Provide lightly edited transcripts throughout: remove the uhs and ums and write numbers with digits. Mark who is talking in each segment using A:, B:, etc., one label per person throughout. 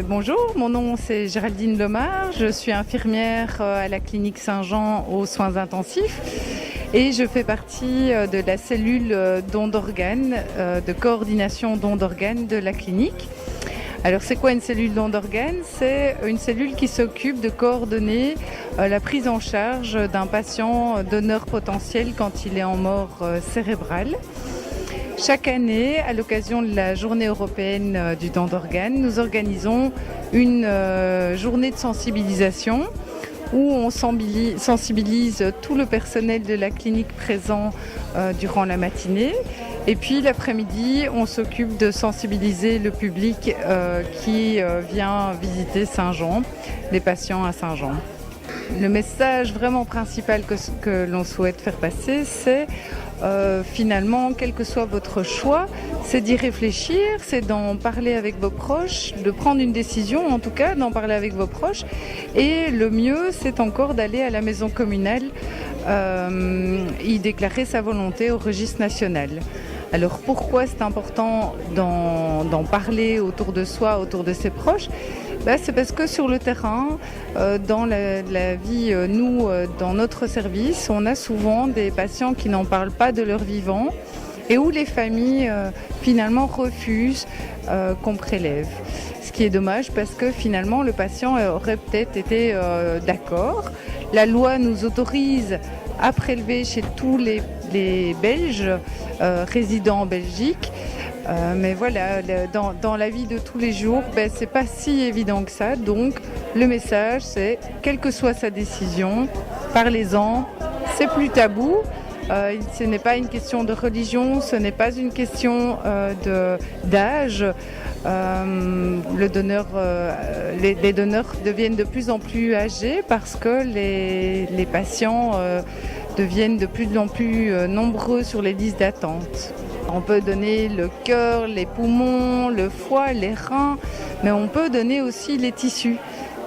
A: Bonjour, mon nom c'est Géraldine Lomard, je suis infirmière à la clinique Saint-Jean aux soins intensifs et je fais partie de la cellule don d'organes, de coordination don d'organes de la clinique. Alors c'est quoi une cellule don d'organes? C'est une cellule qui s'occupe de coordonner la prise en charge d'un patient donneur potentiel quand il est en mort cérébrale. Chaque année, à l'occasion de la journée européenne du don d'organes, nous organisons une journée de sensibilisation où on sensibilise tout le personnel de la clinique présent durant la matinée. Et puis l'après-midi, on s'occupe de sensibiliser le public qui vient visiter Saint-Jean, les patients à Saint-Jean. Le message vraiment principal que l'on souhaite faire passer, c'est finalement, quel que soit votre choix, c'est d'y réfléchir, c'est d'en parler avec vos proches, de prendre une décision, en tout cas, d'en parler avec vos proches. Et le mieux, c'est encore d'aller à la maison communale y déclarer sa volonté au registre national. Alors pourquoi c'est important d'en parler autour de soi, autour de ses proches? C'est parce que sur le terrain, dans la vie, nous, dans notre service, on a souvent des patients qui n'en parlent pas de leur vivant et où les familles finalement refusent qu'on prélève. Ce qui est dommage parce que finalement le patient aurait peut-être été d'accord. La loi nous autorise à prélever chez tous les Belges résidant en Belgique. Mais voilà, dans la vie de tous les jours, c'est pas si évident que ça. Donc le message, c'est quelle que soit sa décision, parlez-en. C'est plus tabou. Ce n'est pas une question de religion, ce n'est pas une question d'âge. Les donneurs deviennent de plus en plus âgés parce que les patients deviennent de plus en plus nombreux sur les listes d'attente. On peut donner le cœur, les poumons, le foie, les reins, mais on peut donner aussi les tissus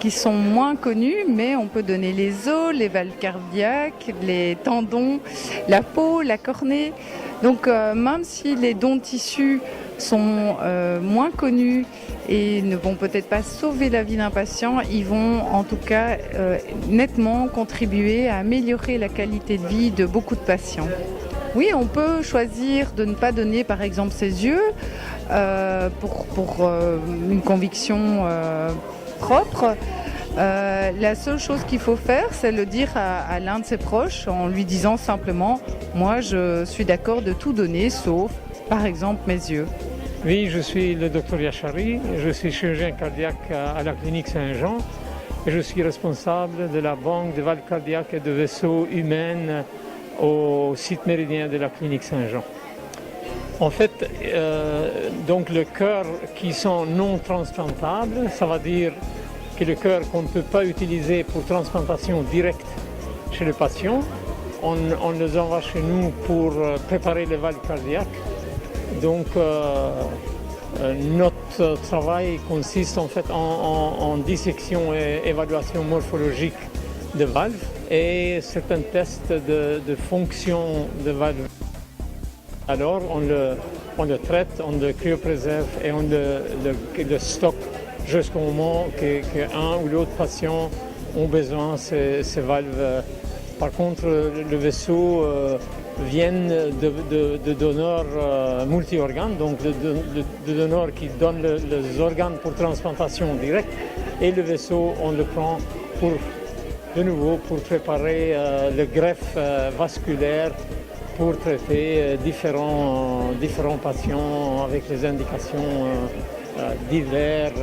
A: qui sont moins connus, mais on peut donner les os, les valves cardiaques, les tendons, la peau, la cornée. Donc même si les dons de tissus sont moins connus et ne vont peut-être pas sauver la vie d'un patient, ils vont en tout cas nettement contribuer à améliorer la qualité de vie de beaucoup de patients. Oui, on peut choisir de ne pas donner par exemple ses yeux pour une conviction propre. La seule chose qu'il faut faire, c'est le dire à l'un de ses proches en lui disant simplement « Moi, je suis d'accord de tout donner, sauf par exemple mes yeux ».
B: Oui, je suis le Dr Yachari, je suis chirurgien cardiaque à la clinique Saint-Jean et je suis responsable de la banque de valves cardiaques et de vaisseaux humains au site méridien de la clinique Saint-Jean. En fait, donc le cœur qui sont non transplantables, ça veut dire que le cœur qu'on ne peut pas utiliser pour transplantation directe chez le patient, on les envoie chez nous pour préparer les valves cardiaques. Donc notre travail consiste en fait en dissection et évaluation morphologique de valves et certains tests de fonction de valves. Alors on le traite, on le cryopréserve et on le stocke jusqu'au moment qu'un ou l'autre patient ont besoin de ces valves. Par contre, le vaisseau vient de donneurs multi-organes, donc de donneurs qui donnent les organes pour transplantation directe, et le vaisseau, on le prend de nouveau pour préparer le greffe vasculaire pour traiter différents patients avec les indications diverses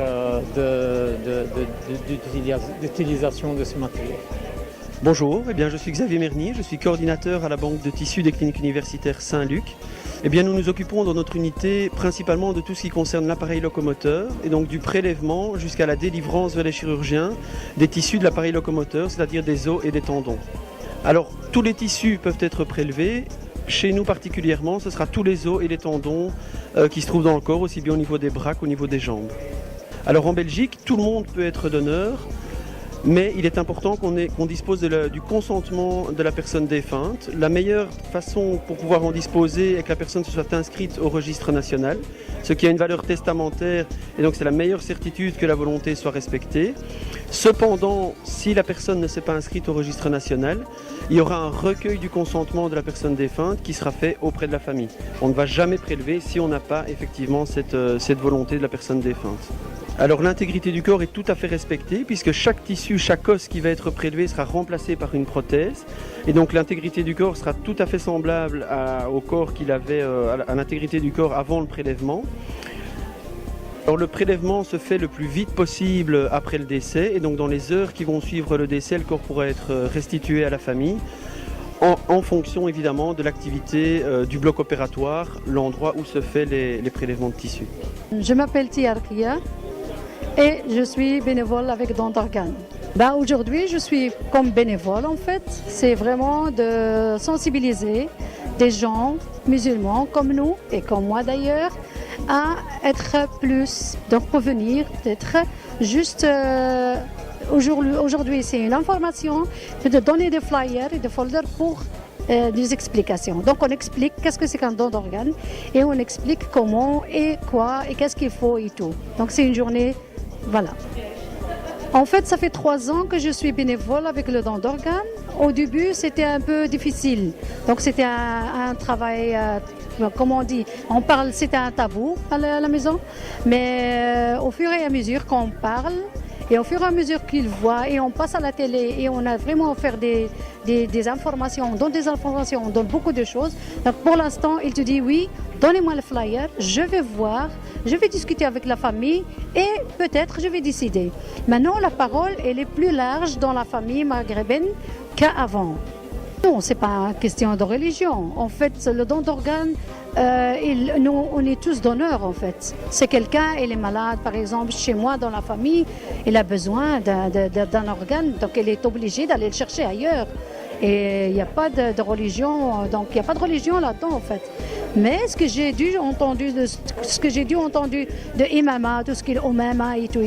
B: d'utilisation de ce matériel.
C: Bonjour, je suis Xavier Mernier, je suis coordinateur à la banque de tissus des cliniques universitaires Saint-Luc. Nous nous occupons dans notre unité principalement de tout ce qui concerne l'appareil locomoteur et donc du prélèvement jusqu'à la délivrance vers les chirurgiens des tissus de l'appareil locomoteur, c'est-à-dire des os et des tendons. Alors, tous les tissus peuvent être prélevés. Chez nous particulièrement, ce sera tous les os et les tendons qui se trouvent dans le corps, aussi bien au niveau des bras qu'au niveau des jambes. Alors en Belgique, tout le monde peut être donneur. Mais il est important qu'on dispose du consentement de la personne défunte. La meilleure façon pour pouvoir en disposer est que la personne se soit inscrite au registre national, ce qui a une valeur testamentaire, et donc c'est la meilleure certitude que la volonté soit respectée. Cependant, si la personne ne s'est pas inscrite au registre national, il y aura un recueil du consentement de la personne défunte qui sera fait auprès de la famille. On ne va jamais prélever si on n'a pas effectivement cette volonté de la personne défunte. Alors l'intégrité du corps est tout à fait respectée puisque chaque tissu, chaque os qui va être prélevé sera remplacé par une prothèse et donc l'intégrité du corps sera tout à fait semblable au corps qu'il avait, à l'intégrité du corps avant le prélèvement. Alors le prélèvement se fait le plus vite possible après le décès et donc dans les heures qui vont suivre le décès, le corps pourra être restitué à la famille en fonction évidemment de l'activité du bloc opératoire, l'endroit où se fait les prélèvements de tissus.
D: Je m'appelle Tiarkia et je suis bénévole avec Don d'Organes. Aujourd'hui, je suis comme bénévole en fait. C'est vraiment de sensibiliser des gens musulmans comme nous et comme moi d'ailleurs à être plus, donc pour venir, d'être juste aujourd'hui c'est une information, c'est de donner des flyers et des folders pour des explications. Donc on explique qu'est-ce que c'est qu'un don d'organes et on explique comment et quoi et qu'est-ce qu'il faut et tout. Donc c'est une journée, voilà. En fait, ça fait 3 ans que je suis bénévole avec le don d'organes. Au début, c'était un peu difficile. Donc c'était un travail, comme on dit, c'était un tabou à la maison. Mais au fur et à mesure qu'on parle, et au fur et à mesure qu'ils voient, et on passe à la télé, et on a vraiment fait des informations, on donne des informations, on donne beaucoup de choses. Donc pour l'instant, il te dit oui, donnez-moi le flyer, je vais voir, je vais discuter avec la famille et peut-être je vais décider. Maintenant, la parole, elle est plus large dans la famille maghrébine qu'avant. Non, ce n'est pas une question de religion. En fait, le don d'organes, nous, on est tous donneurs en fait. C'est quelqu'un, il est malade, par exemple, chez moi, dans la famille, il a besoin d'un organe, donc il est obligé d'aller le chercher ailleurs. Et il n'y a pas de religion, donc il n'y a pas de religion là-dedans en fait. Mais ce que j'ai dû entendre de Imama, tout ce qu'il Omama et tout,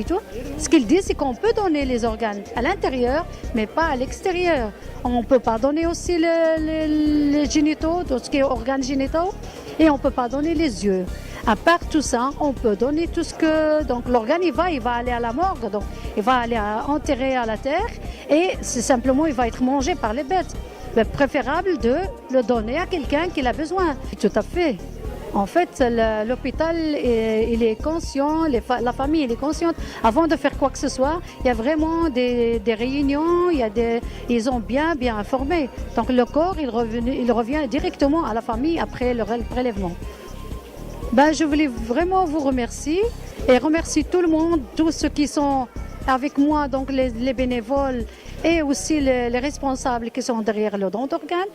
D: ce qu'il dit, c'est qu'on peut donner les organes à l'intérieur, mais pas à l'extérieur. On ne peut pas donner aussi les génitaux, tout ce qui est organes génitaux, et on ne peut pas donner les yeux. À part tout ça, on peut donner tout ce que... Donc l'organe, il va aller à la morgue, donc il va aller enterrer à la terre, et c'est simplement, il va être mangé par les bêtes. Mais préférable de le donner à quelqu'un qui a besoin. Tout à fait. En fait, l'hôpital, il est conscient, la famille, elle est consciente. Avant de faire quoi que ce soit, il y a vraiment des réunions, ils ont bien informé. Donc le corps, il revient directement à la famille après le prélèvement. Je voulais vraiment vous remercier et remercier tout le monde, tous ceux qui sont avec moi, donc les bénévoles et aussi les responsables qui sont derrière le don d'organes.